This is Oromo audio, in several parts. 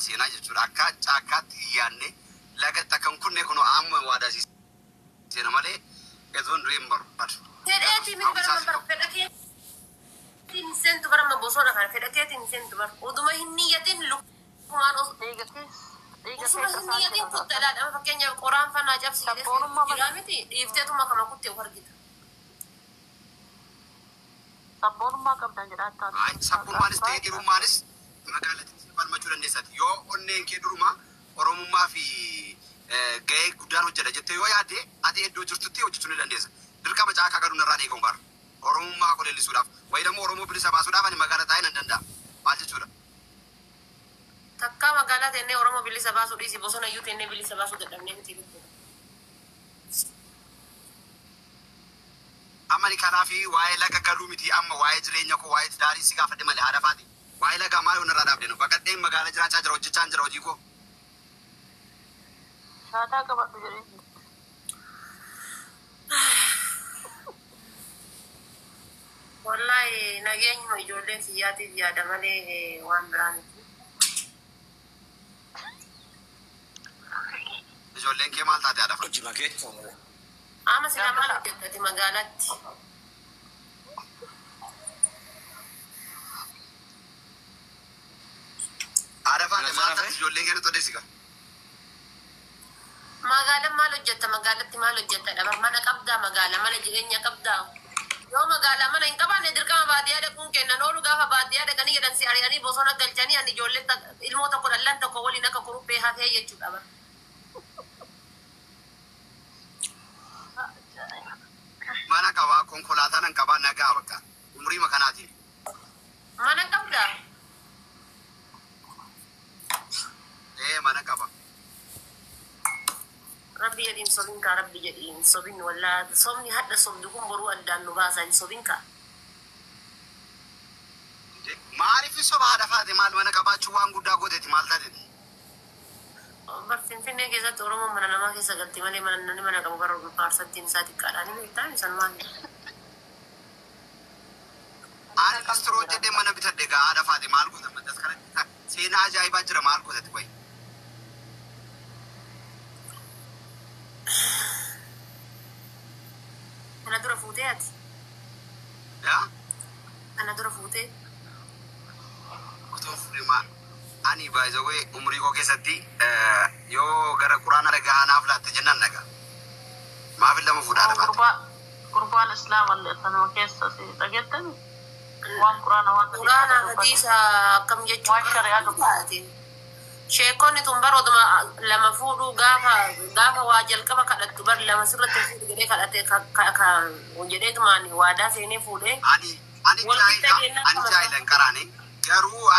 seenaa jechuudha. Akka caakkaatti iyyaanne lagatti akkan kunne kun amma waadaa seena malee ezoon dureen barbaadu. Fedheetii miti bara fedhakeetiin seentu bara bosona kana fedhakeetiin seentu bara oduma hin niyyatiin lukkumaan osuma hin niyyatiin kuttadhaadha. Fakkeenyaaf qoraan fannaa cabsiilee jira miti dhiifteetuma kama kuttee of argita. Sabboonummaa qabdan jedhaa sabboonumaanis ta'ee dhiirummaanis magaalatti falmachuu dandeessati. Yoo onneen kee duruma oromummaa fi gahee guddaan hojjeta jettee yoo yaadde ati iddoo jirtutti hojjechuu ni dandeessa. Dirqama caakkaa gaduun irraa eegamu bara. Oromummaa koo leellisuudhaaf wayidammoo Oromoo bilisa baasuudhaaf ani magaalaa taa'ee nan danda'a. Maal jechuudha? Takkaa magaalaa teennee Oromoo bilisa baasuu dhiisi bosona iyyuu teennee bilisa baasuu dadhabnee miti jechuudha. Amma ni kanaafi waa'ee laga galuu miti amma waa'ee jireenya koo waa'ee daarii si gaafadhe malee haadha faati. Waa'ee laga maal irraa dhaabde nu baqadheen magaalaa jiraachaa jira hojjechaa jira hojii koo. Shaataa qabadhu jedhee. Wallahi nageenyuma ijoolleen siyyaatiif yaada malee waan biraa miti. Ijoolleen kee maal taate haadha faati? Ama sila maal hojjettati magaalatti. Haadha faati maal taate ijoolleen kee nutti odeessiga? Magaalaan maal hojjetta magaalatti maal hojjetta dhaba mana qabdaa magaala mana jireenya qabdaa. Yoo magaalaa mana hin qabaanne dirqama baadiyyaa dhaquun kennan oolu gaafa baadiyyaa dhaqanii jedhan si ari'anii bosona galchanii ani ijoollee ilmoo tokko dhallaan tokko waliin akka kuruphee hafee jechuudha bara. Mana qabaa konkolaataa nan qabaa nagaa bakka umurii makanaatiin. Mana qabdaa? Mana qaba. Rabbi jedhiin sobin kaa rabbi jedhiin sobin wallaa sobni hadda sobdu kun boruu addaan nu baasan sobin kaa. Maaliif soba haadha faate maal mana qabaachuu waan guddaa gooteeti maal taateti? Finfinnee keessatti Oromoon mana namaa keessa galti malee namni mana qabu bara paarsattiin isaa xiqqaadhaan ni beektaa isan maal? Ani kastiroo jedhee mana bitadhe gaa haadha faate maal gootan maddas kanatti seenaa ajaa'ibaa jira maal gootati qoy. Kana dura fuutee ati? Yaa? Kana dura fuutee? Otoo fuudhee maal? Ani baay'ee umurii koo keessatti yoo gara quraana dhagaa naaf laatte jennaan dhagaa. Maafin lama fuudhaa dhagaa. Qurbaan islaamallee kanuma keessa si dhageettani? Waan quraana waan quraana hadiisa akkam jechuun waan shari'aa dubbaate. Sheekonni tun barooduma lama fuudhuu gaafa waa jalqaba kadhattu bar lama sirratti fuudhu jedhee kadhate jedheetumaan waadaa seenee fuudhee. Ani jaayilan qaraane garuu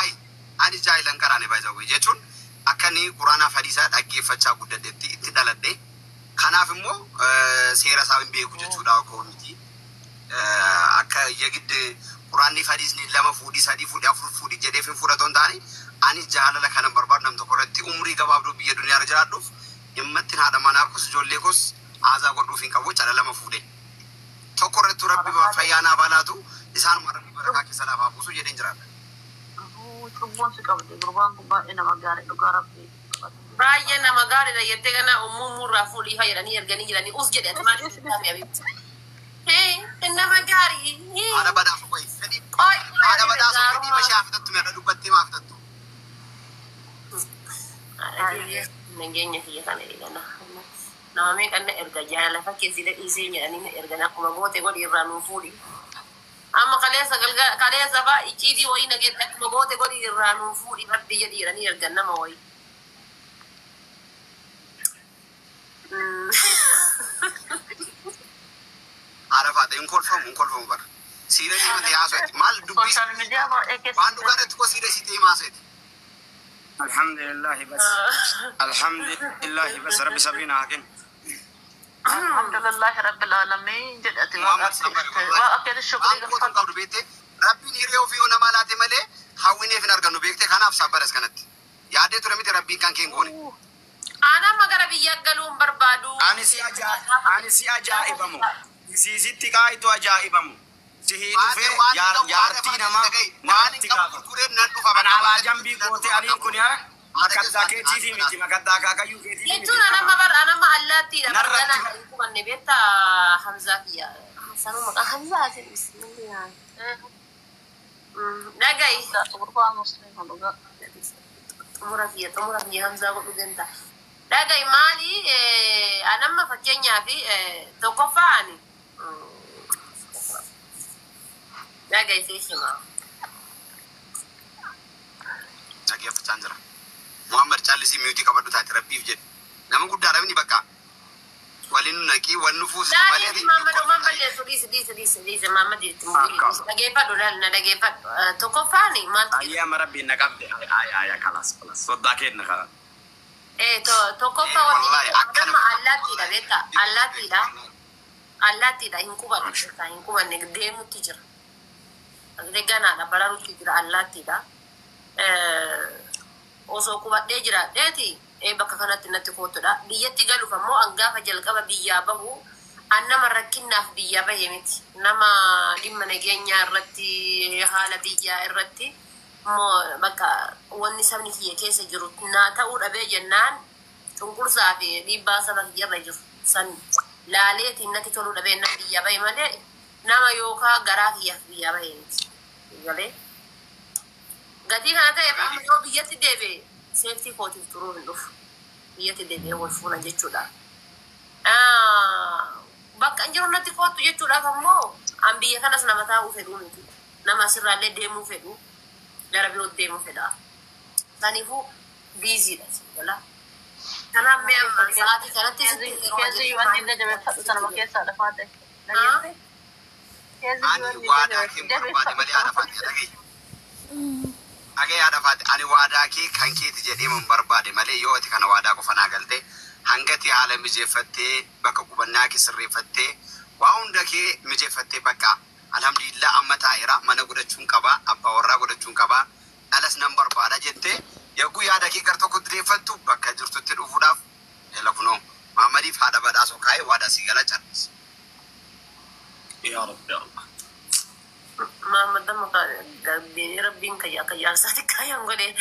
ani jaayilan qaraane baay'ee jechuun akkanii quraanaaf hadiisaa dhaggeeffachaa guddadhetti itti dhaladhe. Kanaaf immoo seera isaa hin beeku jechuudha akkoo miti. Akka yagidde quraanni hadiisni lama fuudhii sadii fuudhii afur fuudhii jedheef hin fudhatu hin taane ani jaalala kana barbaadu nam tokko irratti umurii gabaabduu biyya duniyaa jiraadhuuf dhimmattiin haadha manaa kos ijoollee kos haazaa godhuuf hin qabu jechaadha lama fuudhee. Tokko irratti rabbi fayyaanaa baalaatu isaanuma rabbi barakaa keessa lafaa buusu jedheen jiraadha. Cubbuun si qabdi gurbaan kun baay'ee nama gaarii dhugaa rabbi. Baay'ee nama gaariidha jettee kana uummuurraa fuudhii fayyadanii erganii jiranii us jedhe ati maaliif hin abeebti? Nama gaarii. Haadha badaafu qoyi. Haadha badaafu fedhii bashaa fitattu meeqa dubbattee maa fitattu? Nageenya kiyya kana eegana. Nama meeqanna erga jaalafa keessi dhiisee jedhanii ergan akkuma goote godhi irraa nuu fuudhi. Amma kaleessa fa'aa icciitii wayii nageenya akkuma goote godhi irraa nuu fuudhi rabbi jedhanii ergan nama wayii. Haadha faate hin kolfamu bara. Siiree deemate haasawati maal dubbisi? Waan dhugaadhatti koo siiree si deema haasawati. الحمد لله بس الحمد لله بس ربي سبينا حكيم الحمد لله رب العالمين جدت وأكيد الشكر لله قبل بيته ربي نيريو فيه نمالات ملء حاولني في نرجع نبيكته خنا في صبرس كانت يادي ترى ربي كان كينغوني أنا ما قرب يقلون بربادو أنا سي أجائب أمو سيزيد تكاي تو أجائب أمو سهيد في يارتي نما ما تكاي أنا على جنبي قوتي أنا كونيا Makaddaa keetiifi miti makaddaa kaakayyuu keetiifi miti. jechuun anama allaattiidha bargana kubanne beetta Hamzaa kiyya sanuma maqaa Hamzaa bismillah dhaga'i Gurbaan musliima dhugaa. xumura kiyya Hamzaa godhu ganta dhaga'i maali anamma fakkeenyaaf tokkoffaani dhaga'i seeshima dhaggeeffachaa jira. Muhammad Caallisii miutii qabadhu taate rabbiif jedhu. Nama guddaadha inni bakka waliin naqii wan nufuus malee. Muhammad Oman balleessu dhiise Muhammad itti dhageeffadhu na dhageeffadhu tokkoffaani maaltu Ayyaama rabbiin na qabde. Aya kalas. Soddaa kenna kala. tokkoffaa wanti nama allaattiidha beekta allaattiidha hin qubanne deemutti jira ganaadha bararutti jira allaattiidha osoo qubadhee jiraadheeti bakka kanatti natti kootudha biyyatti galuuf ammoo angaafa jalqaba biyyaa bahu annama rakkinnaaf biyyaa bahe miti nama dhimma nageenyaa irratti haala biyyaa irratti moo bakka wanni sabni kiyya keessa jiru naa ta'uu dhabee jennaan cunqursaa fi dhiibbaa saba kiyyarra jiru san laaleetiin natti toluu dhabee nama biyyaa bahe malee nama yookaan garaa kiyyaaf biyyaa bahe miti galee gatii kana ta'eef amma yoo biyyatti deebi'e seeftii kootiif turuu hin dhufu biyyatti deebi'ee wal fuuna jechuudha. Bakka hin jiru natti kootu jechuudhaaf ammoo an biyya kanas nama taa'uu fedhuu miti nama asirraallee deemuu fedhu gara birootti deemuu fedha. Kanaafuu biiziidha jala. Kanaaf mee amma sa'aatii kanatti Keessi wanti inni jabeeffatu sanuma keessaa dhafaa ta'e. Ani waadaa kee barbaade malee haadha faati dhagahi. Dhagahi haadha faati ani waadaa kee kan keeti jedhee mun barbaade malee yoo ati kana waadaa qofa naa galte hangati haala mijeeffattee bakka qubannaa kee sirreeffattee waa hunda kee mijeeffattee bakka alhamdulillah amma taa'eera mana godhachuun qaba abbaa warraa godhachuun qaba dhalas nan barbaada jettee yagguu yaada kee gar tokko direeffattu bakka jirtutti dhufuudhaaf lakunoo Muhammadiif haadha badhaasoo kaa'ee waadaa sii gala carris. Yaa Rabbi Allah. Muhammad dama garbee rabbiin kayyaa isaati kaayaan godhee.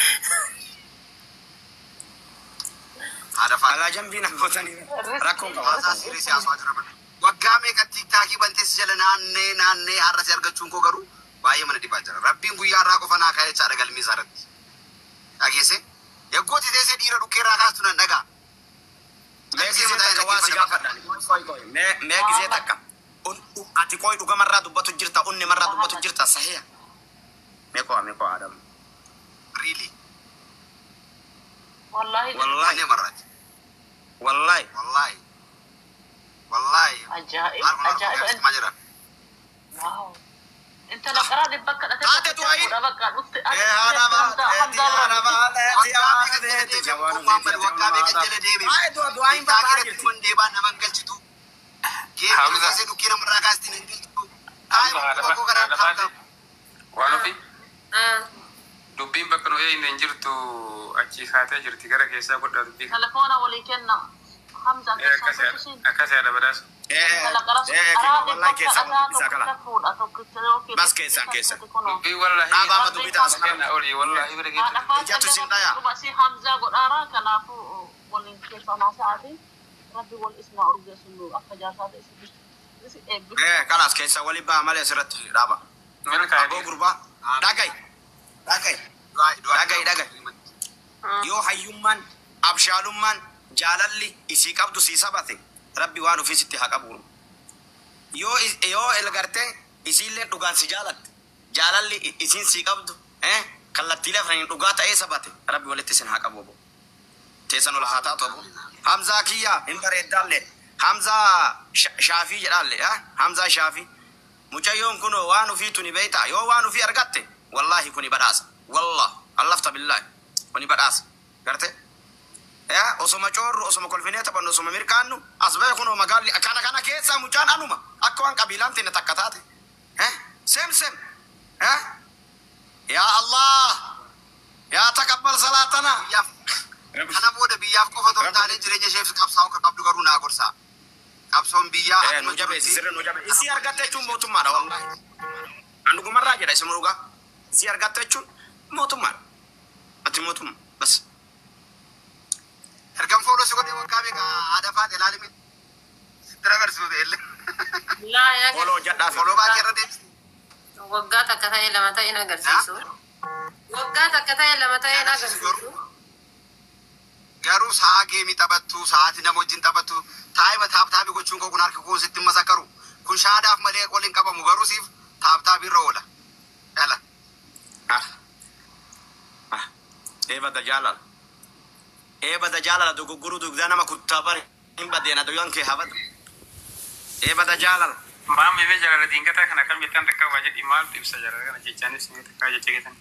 Haadha faati. Alaa jambiin abbootanii rakkoon qaba. Haasaa sirrii siyaasawaa jira. Waggaa meeqa tiiktaakii bantees jala naannee har'as argachuun koo garuu baay'ee mana dhibaa jira. Rabbiin guyyaa irraa qofa naa kaa'ee chaadha galmii isaa irratti. Dhageesse yaggooti teessee dhiira dhukkee irraa kaastu nan dhagaa. Mee gisee takka waa si gaafadhaan. Mee gisee takka. Ati koi dhugamarraa dubbatu jirta unni marraa dubbatu jirta sahiha. Mee koo Adam. Really? Wallahi. Wallahi marraati. Wallahi. Wallahi. Ajaa'ib. Majira. Wow. Inta la qaraa dhibba akka dhate. Taate tu ayi. Bakka dhufte. Waggaa meeqa jala deebi. Taakira kun deebaan nama galchitu. Hamza se dukira meraga sini gitu. Aku kadang Wanufi dubbiin bakka nu hin jirtu achi kaatee jirti gara keessaa godhaa dubbii Telefoona walii kenna. Hamza akkas yaada badhaas. Wallahi keessan isa kala. Bas keessan. Dubbii wallahi Abama dubbii taas kenna oli wallahi bira geetu. Ijatu sindaya. Si Hamza godhaara kanaafu waliin keessa naasaati. Rabbi wal isma urgeessinu akka jaarsaata isi eebbi. Kalas keessa wali baa malee asirratti dhaaba. Aboo gurbaa dhagahi. Yoo hayyummaan abshaalummaan jaalalli isii qabdu sii sabate rabbi waan ofiisitti haa qabu. Yoo elgartee isiillee dhugaan si jaalatte jaalalli isiin sii qabdu kallattiilee afraniin dhugaa ta'ee sabate rabbi walitti isin haa qabu. Teessan ol haa taatu abu. Hamza kiyya hin bareeddaalle. Hamza Shaafii jedhaalle. Hamza Shaafii. Mucayyoon kun waan ofiitu ni beeyta. Yoo waan ofii argatte wallahi kuni badhaasa. Wallah allafta billahi kuni badhaasa. Garte? Osoma coorru osoma kolfinee taphannu osoma mirkaannu as ba'e kunoo magaalli kana keessa mucaan anuma akka waan qabiilaan tinne takka taate. Sem. Yaa Allah. Yaa taqabbal salaatana. Kana booda biyyaaf qofa tokko taanee jireenya isheef qabsaa'u kan qabdu garuu naa gorsaa. Qabsoon biyyaa nu jabeessi sirri nu jabeessi. Isii argatte jechuun mootummaadha wallahi. An dhugumarraa jedha isin dhugaa. Isii argatte jechuun mootummaadha. Ati mootummaa bas. ergan follow si godhe waggaa beeka aadaa faate ilaalimi sittira agarsiisu ta'e Laa yaa follow jedhaa follow baay'ee irra deemsi. waggaa takka ta'e lama ta'e na agarsiisu. Waggaa takka ta'e lama ta'e na agarsiisu. Garuu sa'a geemii taphattu sa'aatii nama wajjin taphattu taa'ima taaptaabii gochuun koo kun harki koo sitti masakaru kun shaadaaf malee waliin qabamu garuu siif taaptaabii irra oola. Yala. Eebada jaalala. Eebada jaalala dogoggoruu dugdaa nama kuttaa bare hin badeena doyyoon kee habada. Eebada jaalala. Maammi bee jaalala diingataa kana kam jettan takka waa jedhi maaltu ibsa jaalala kana jechaanis ni takka jecha geetan.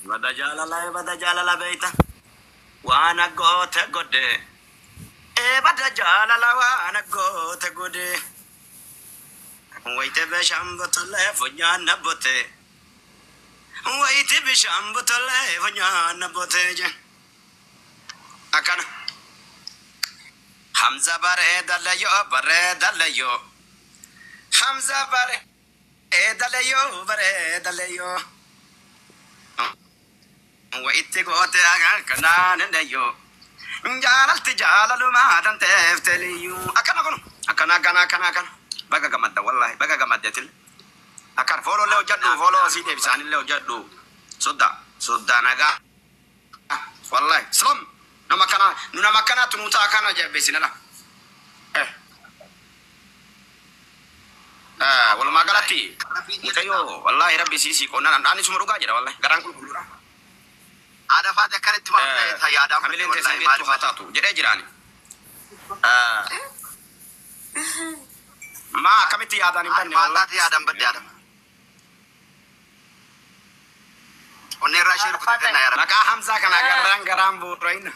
Eebada jaalala beeyta. Waan aggoote godhe. Eebada jaalala waan aggoote godhe. Wayite bishaan botolee funyaan nabbote. Wayite bishaan botolee funyaan nabbote je. Akkana. Hamza bareeda layoo bareeda layoo. Hamza bareeda layoo bareeda layoo. Wayite goote kanaan layoo. Jaalalti jaalalumaa danteefte liyyuu. Akkana kunu. Akkana. Baga gamadda wallahi baga gamaddetil. Akkana follow le hojjadhu follow si deebisaan illee hojjadhu. Sodda nagaa. Wallahi salam nama kana tunuutaa kana jabbeesinala. Walumaa galatti mucayyoo wallahi rabbi siisii qonnaan dhaani suma dhugaa jedha wallahi garaan qulqulluudha. Aadaa faate akkanitti maamilaa yaadaan hamileen teessan beektu haa taatu jedhee jiraani. Maa akkamitti yaadaan hin banne wallahi. Maalaati yaadaan badde yaadama. Onnee irraa ishee rukutii yaadama. Maqaa Hamzaa kana garaan bu'uurayna.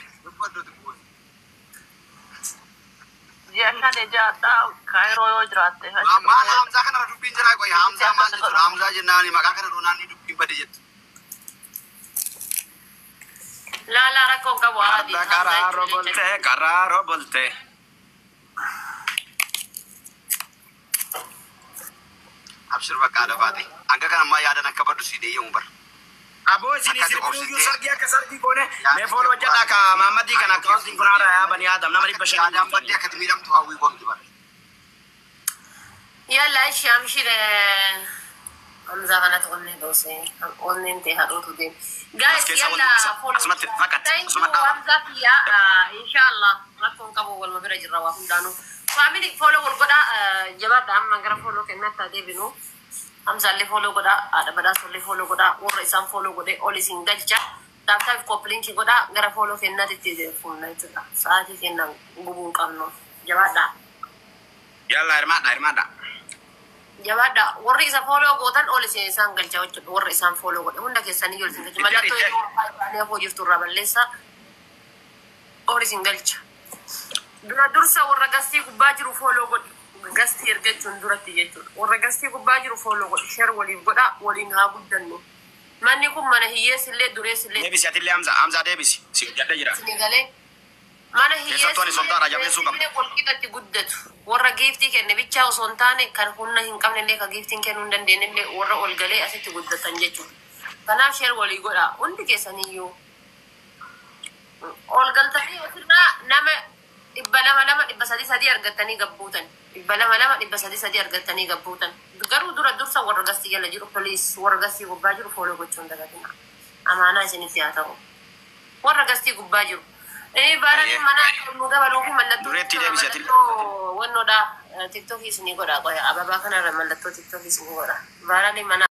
Ji'annaan ijaadhaa kaayiroo yoo jiraatte. Maal Hamzaa kana dubbiin jiraa qoy Hamzaa maal jechuudha Hamzaa jennaani maqaa kana doonaan ni dubbiin badde jettu. Laa rakkoon qabu haadhi. Karaa bolte. Abshir bakka aadaa faate. Hanga kana ammaa yaadaan akka baddu si deeyyamu bara. Aboo isin sirbuyyuu sargii akka sargii goone mee fooloo hojjedhaa ka Maammadii kana akkaawuntiin kun haara yaa banii Aadam nama 500 Yaadaan badde akkati miidhamtu hawwii qomti bara. Yalla ishi amshire Hamza kana ta'onne doose onnen te hadotu de. Guys yalla thank you Hamza ya inshallah rakkoon qabu wal mabira jirra waa hundaanu. Family follow wal goda jabada amma gara follow kennata deebinu. Hamza le follow goda ada bada le follow goda warra isan follow gode all is in galcha. Dabta coupling ki goda gara follow kennata te funna itla. Saati kennan gubun qabno jabada. Yalla irmada. Jabada warra isa follow godan all is isan galcha warra isan follow gode hunda keessani yol sin galcha malatto ne ho jirtu raballesa all is in galcha. Dura dursa warra gastii gubbaa jiru follow godhi. Gastii ergachuun duratti jechuudha. Warra gastii gubbaa jiru follow godhi. Share waliif godha waliin haa guddannu. Manni kun mana hiyyeessi illee dureessi illee. Deebisi atillee Hamza deebisi. Si jadda jira. Sinigalee mana hiyyeessi illee walqixatti guddatu. Warra giiftii kenne bichaa osoo hin taane kan humna hin qabne illee kan giiftiin kennuu hin dandeenye illee warra ol galee asitti guddatan jechuudha. Kanaaf share walii godha. Hundi keessaniyyuu ol galtanii ofirraa nama ibba sadi argattanii gabbuutan. Ibba lama sadi argattanii gabbuutan. Garuu dura dursa warra gastii jala jiru police warra gastii gubbaa jiru follow gochuun dagatina. Amaanaa isinitti haa ta'u. Warra gastii gubbaa jiru. Baaranii mana nu dabaluu fi mallattoo. Dureetti deebisati. Wannoodha TikTok isinii godha qoya ababaa kanarra mallattoo TikTok isinii godha. Baaranii mana